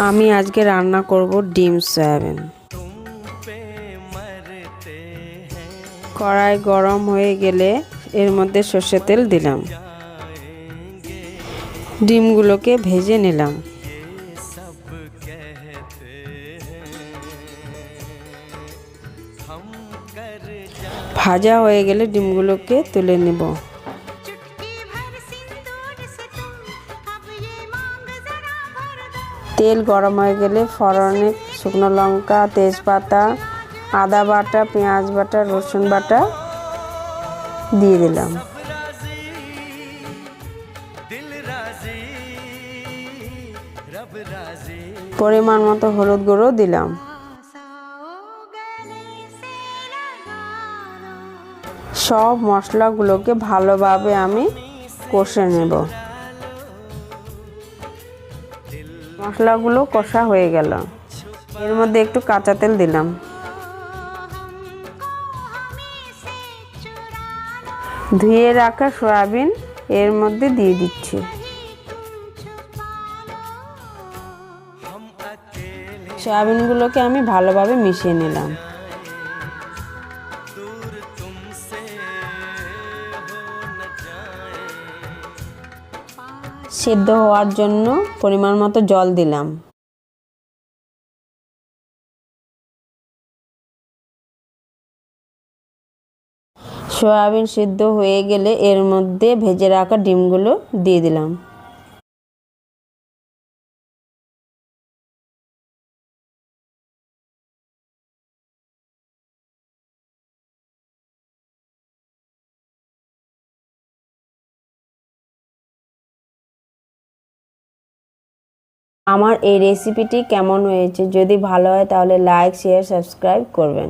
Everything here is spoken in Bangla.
আমি আজকে রান্না করব ডিম সয়াবিন। কড়াই গরম হয়ে গেলে এর মধ্যে সর্ষের তেল দিলাম, ডিমগুলোকে ভেজে নিলাম। ভাজা হয়ে গেলে ডিমগুলোকে তুলে নেব। তেল গরম হয়ে গেলে ফোড়নে শুকনো লঙ্কা, তেজপাতা, আদা বাটা, পেঁয়াজ বাটা, রসুন বাটা দিয়ে দিলাম। পরিমাণ মতো হলুদ গুঁড়ো দিলাম। সব মশলাগুলোকে ভালোভাবে আমি কষে নেব। মশলাগুলো কষা হয়ে গেল, এর মধ্যে একটু কাঁচা তেল দিলাম। ধুয়ে রাখা সয়াবিন এর মধ্যে দিয়ে দিচ্ছি। সয়াবিনগুলোকে আমি ভালোভাবে মিশিয়ে নিলাম। সেদ্ধ হওয়ার জন্য পরিমাণ মতো জল দিলাম। সয়াবিন সিদ্ধ হয়ে গেলে এর মধ্যে ভেজে রাখা ডিমগুলো দিয়ে দিলাম। আমার এই রেসিপিটি কেমন হয়েছে, যদি ভালো হয় তাহলে লাইক, শেয়ার, সাবস্ক্রাইব করবেন।